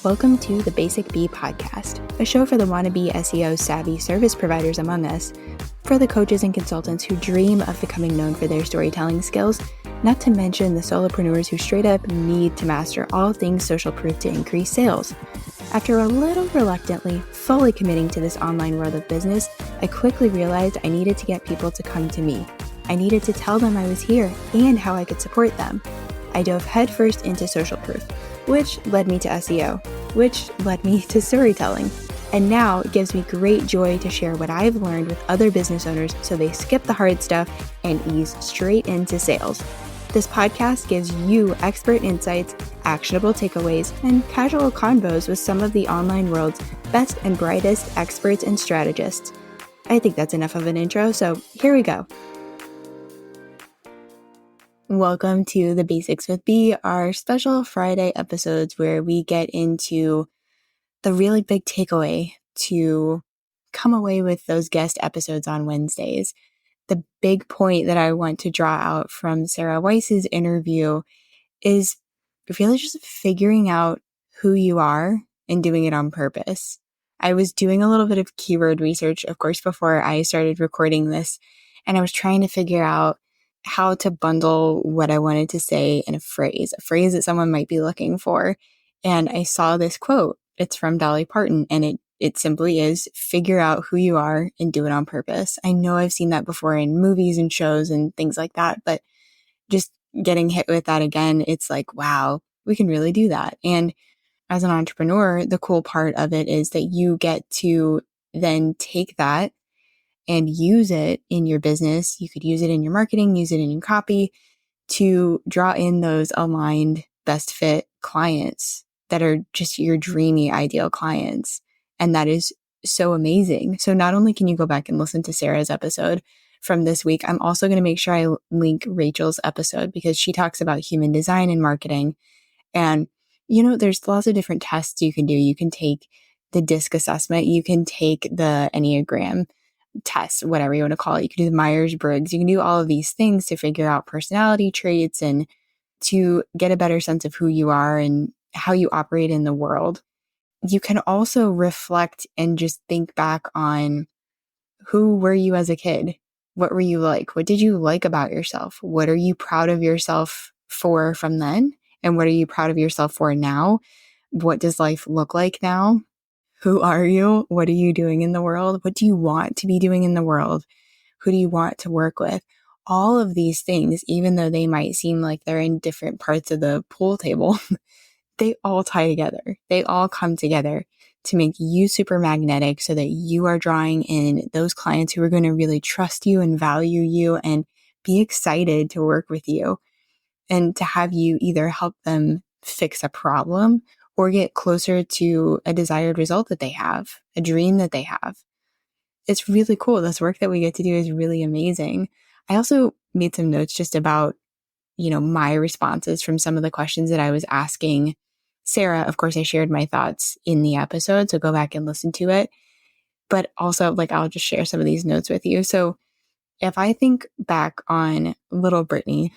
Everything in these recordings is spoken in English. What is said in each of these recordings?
Welcome to the Basic Bee podcast, a show for the wannabe SEO savvy service providers among us, for the coaches and consultants who dream of becoming known for their storytelling skills, not to mention the solopreneurs who straight up need to master all things social proof to increase sales. After a little reluctantly fully committing to this online world of business, I quickly realized I needed to get people to come to me. I needed to tell them I was here and how I could support them. I dove headfirst into social proof, which led me to SEO, which led me to storytelling. And now it gives me great joy to share what I've learned with other business owners so they skip the hard stuff and ease straight into sales. This podcast gives you expert insights, actionable takeaways, and casual convos with some of the online world's best and brightest experts and strategists. I think that's enough of an intro, so here we go. Welcome to the Basics with B, our special Friday episodes where we get into the really big takeaway to come away with those guest episodes on Wednesdays. The big point that I want to draw out from Sarah Weiss's interview is really just figuring out who you are and doing it on purpose. I was doing a little bit of keyword research, of course, before I started recording this, and I was trying to figure out how to bundle what I wanted to say in a phrase that someone might be looking for. And I saw this quote. It's from Dolly Parton, and it simply is, figure out who you are and do it on purpose. I know I've seen that before in movies and shows and things like that, but just getting hit with that again, it's like, wow, we can really do that. And as an entrepreneur, the cool part of it is that you get to then take that and use it in your business. You could use it in your marketing, use it in your copy to draw in those aligned best fit clients that are just your dreamy ideal clients. And that is so amazing. So not only can you go back and listen to Sarah's episode from this week, I'm also going to make sure I link Rachel's episode because she talks about human design and marketing. And, there's lots of different tests you can do. You can take the DISC assessment. You can take the Enneagram test, whatever you want to call it. You can do the Myers-Briggs. You can do all of these things to figure out personality traits and to get a better sense of who you are and how you operate in the world. You can also reflect and just think back on who were you as a kid? What were you like? What did you like about yourself? What are you proud of yourself for from then? And what are you proud of yourself for now? What does life look like now? Who are you? What are you doing in the world? What do you want to be doing in the world? Who do you want to work with? All of these things, even though they might seem like they're in different parts of the pool table, they all tie together. They all come together to make you super magnetic so that you are drawing in those clients who are going to really trust you and value you and be excited to work with you and to have you either help them fix a problem or get closer to a desired result that they have, a dream that they have. It's really cool. This work that we get to do is really amazing. I also made some notes just about, my responses from some of the questions that I was asking Sarah. Of course, I shared my thoughts in the episode, so go back and listen to it. But also, I'll just share some of these notes with you. So if I think back on little Brittany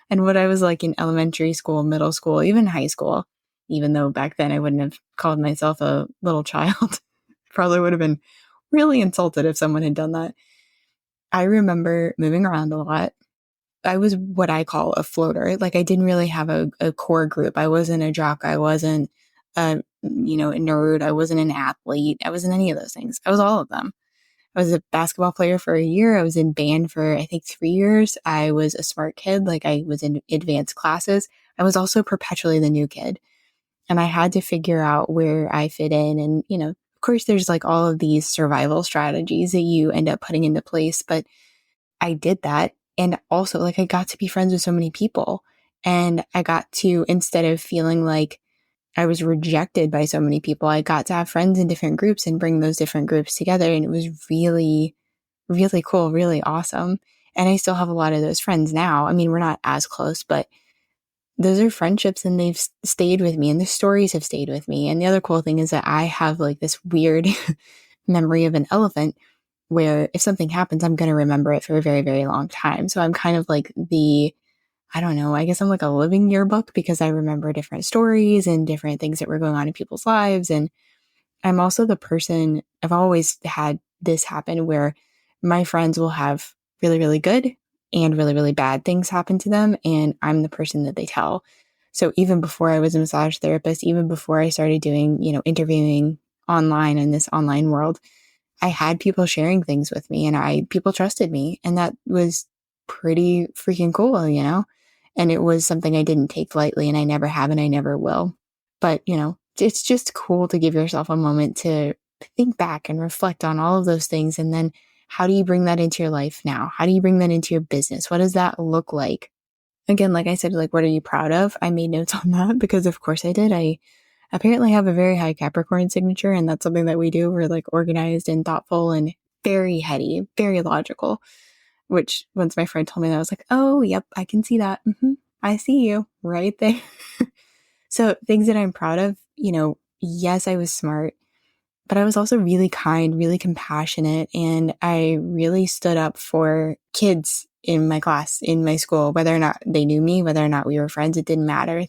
and what I was like in elementary school, middle school, even high school, even though back then I wouldn't have called myself a little child, probably would have been really insulted if someone had done that. I remember moving around a lot. I was what I call a floater. I didn't really have a core group. I wasn't a jock. I wasn't a nerd. I wasn't an athlete. I wasn't any of those things. I was all of them. I was a basketball player for a year. I was in band for, I think, 3 years. I was a smart kid. I was in advanced classes. I was also perpetually the new kid. And I had to figure out where I fit in. And, of course, there's all of these survival strategies that you end up putting into place. But I did that. And also, I got to be friends with so many people. And I got to, instead of feeling like I was rejected by so many people, I got to have friends in different groups and bring those different groups together. And it was really, really cool, really awesome. And I still have a lot of those friends now. I mean, we're not as close, but those are friendships and they've stayed with me and the stories have stayed with me. And the other cool thing is that I have this weird memory of an elephant where if something happens, I'm going to remember it for a very, very long time. So I'm kind of the I don't know, I guess I'm like a living yearbook because I remember different stories and different things that were going on in people's lives. And I'm also the person, I've always had this happen where my friends will have really, really good and really, really bad things happen to them. And I'm the person that they tell. So even before I was a massage therapist, even before I started doing, interviewing online in this online world, I had people sharing things with me and people trusted me. And that was pretty freaking cool. And it was something I didn't take lightly and I never have and I never will. But, it's just cool to give yourself a moment to think back and reflect on all of those things. And then how do you bring that into your life now? How do you bring that into your business? What does that look like? Again, like I said, like, what are you proud of? I made notes on that because of course I did. I apparently have a very high Capricorn signature, and that's something that we do. We're like organized and thoughtful and very heady, very logical, which once my friend told me that, I was like, oh, yep, I can see that. I see you right there. So things that I'm proud of, yes, I was smart, but I was also really kind, really compassionate, and I really stood up for kids in my class, in my school, whether or not they knew me, whether or not we were friends, it didn't matter.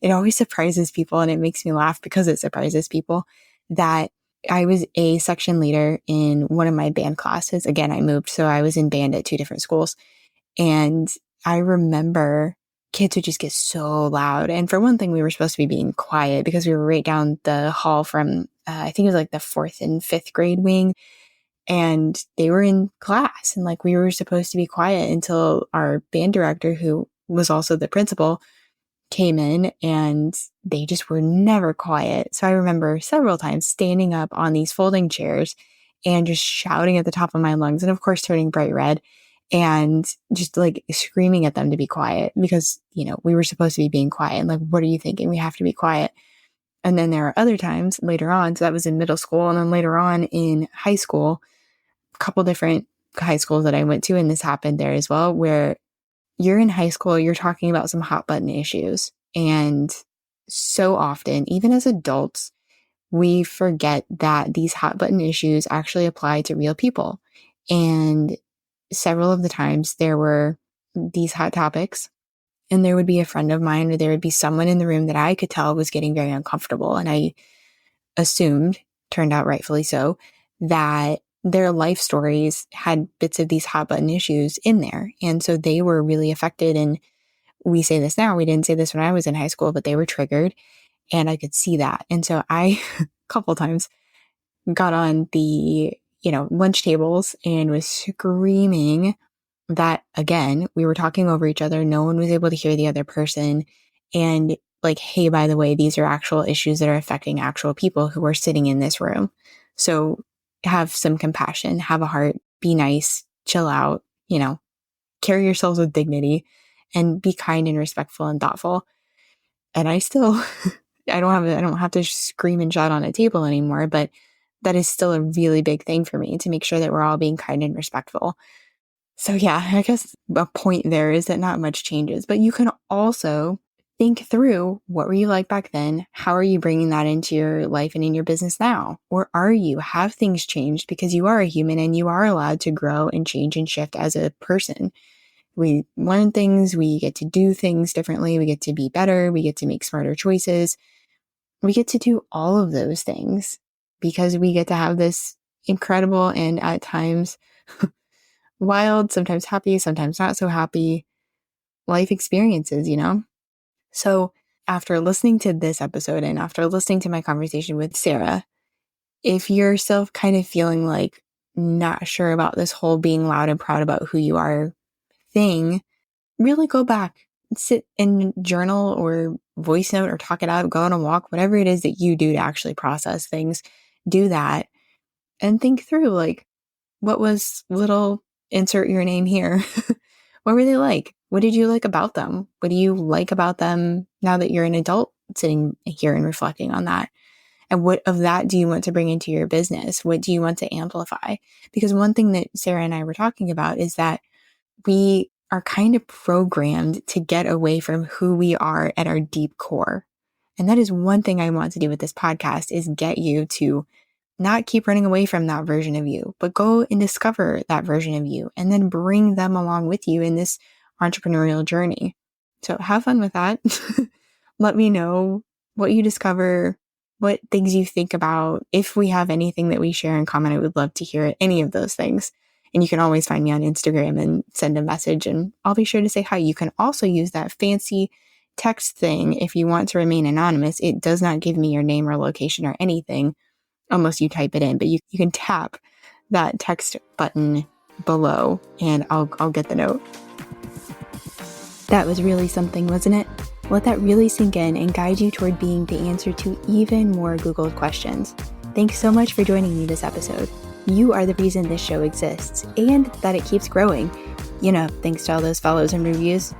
It always surprises people, and it makes me laugh because it surprises people that I was a section leader in one of my band classes. Again, I moved, so I was in band at two different schools. And I remember kids would just get so loud. And for one thing, we were supposed to be being quiet because we were right down the hall from, I think it was like the fourth and fifth grade wing. And they were in class and like we were supposed to be quiet until our band director, who was also the principal, came in, and they just were never quiet. So I remember several times standing up on these folding chairs and just shouting at the top of my lungs, and of course turning bright red and just like screaming at them to be quiet because, we were supposed to be being quiet. And like, what are you thinking? We have to be quiet. And then there are other times later on. So that was in middle school. And then later on in high school, a couple different high schools that I went to, and this happened there as well, where you're in high school, you're talking about some hot button issues. And so often, even as adults, we forget that these hot button issues actually apply to real people. And several of the times there were these hot topics, and there would be a friend of mine or there would be someone in the room that I could tell was getting very uncomfortable. And I assumed, turned out rightfully so, that their life stories had bits of these hot button issues in there. And so they were really affected. And we say this now, we didn't say this when I was in high school, but they were triggered and I could see that. And so I, a couple times, got on the, lunch tables and was screaming that, again, we were talking over each other. No one was able to hear the other person. And like, hey, by the way, these are actual issues that are affecting actual people who are sitting in this room. So have some compassion, have a heart, be nice, chill out, carry yourselves with dignity and be kind and respectful and thoughtful. And I still, I don't have to scream and shout on a table anymore, but that is still a really big thing for me to make sure that we're all being kind and respectful. So yeah, I guess a point there is that not much changes, but you can also think through, what were you like back then? How are you bringing that into your life and in your business now? Or have things changed because you are a human and you are allowed to grow and change and shift as a person? We learn things, we get to do things differently, we get to be better, we get to make smarter choices. We get to do all of those things because we get to have this incredible and at times wild, sometimes happy, sometimes not so happy life experiences. So after listening to this episode and after listening to my conversation with Sarah, if you're still kind of feeling like not sure about this whole being loud and proud about who you are thing, really go back, sit and journal or voice note or talk it out, go on a walk, whatever it is that you do to actually process things, do that and think through like, what was little insert your name here? What were they like? What did you like about them? What do you like about them now that you're an adult sitting here and reflecting on that? And what of that do you want to bring into your business? What do you want to amplify? Because one thing that Sarah and I were talking about is that we are kind of programmed to get away from who we are at our deep core. And that is one thing I want to do with this podcast, is get you to not keep running away from that version of you, but go and discover that version of you and then bring them along with you in this entrepreneurial journey. So have fun with that. Let me know what you discover, what things you think about. If we have anything that we share in common, I would love to hear it, any of those things. And you can always find me on Instagram and send a message, and I'll be sure to say hi. You can also use that fancy text thing if you want to remain anonymous. It does not give me your name or location or anything unless you type it in, but you can tap that text button below and I'll get the note. That was really something, wasn't it? Let that really sink in and guide you toward being the answer to even more Googled questions. Thanks so much for joining me this episode. You are the reason this show exists and that it keeps growing. You know, thanks to all those follows and reviews.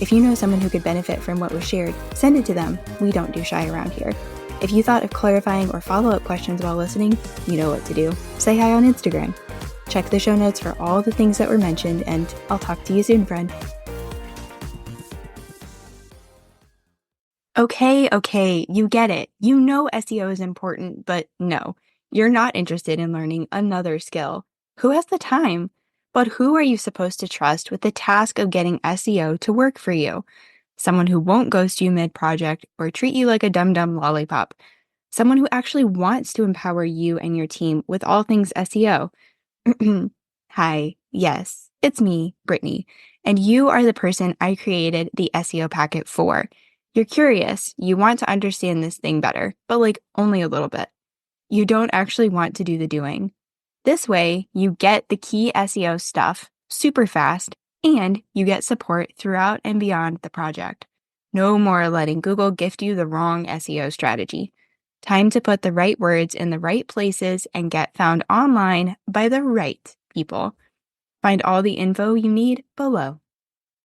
If you know someone who could benefit from what was shared, send it to them. We don't do shy around here. If you thought of clarifying or follow-up questions while listening, you know what to do. Say hi on Instagram. Check the show notes for all the things that were mentioned, and I'll talk to you soon, friend. Okay, you get it. You know SEO is important, but no, you're not interested in learning another skill. Who has the time? But who are you supposed to trust with the task of getting SEO to work for you? Someone who won't ghost you mid-project or treat you like a dum-dum lollipop. Someone who actually wants to empower you and your team with all things SEO. Hi, yes, it's me, Brittany, and you are the person I created the SEO packet for. You're curious, you want to understand this thing better, but like only a little bit. You don't actually want to do the doing. This way, you get the key SEO stuff super fast, and you get support throughout and beyond the project. No more letting Google gift you the wrong SEO strategy. Time to put the right words in the right places and get found online by the right people. Find all the info you need below.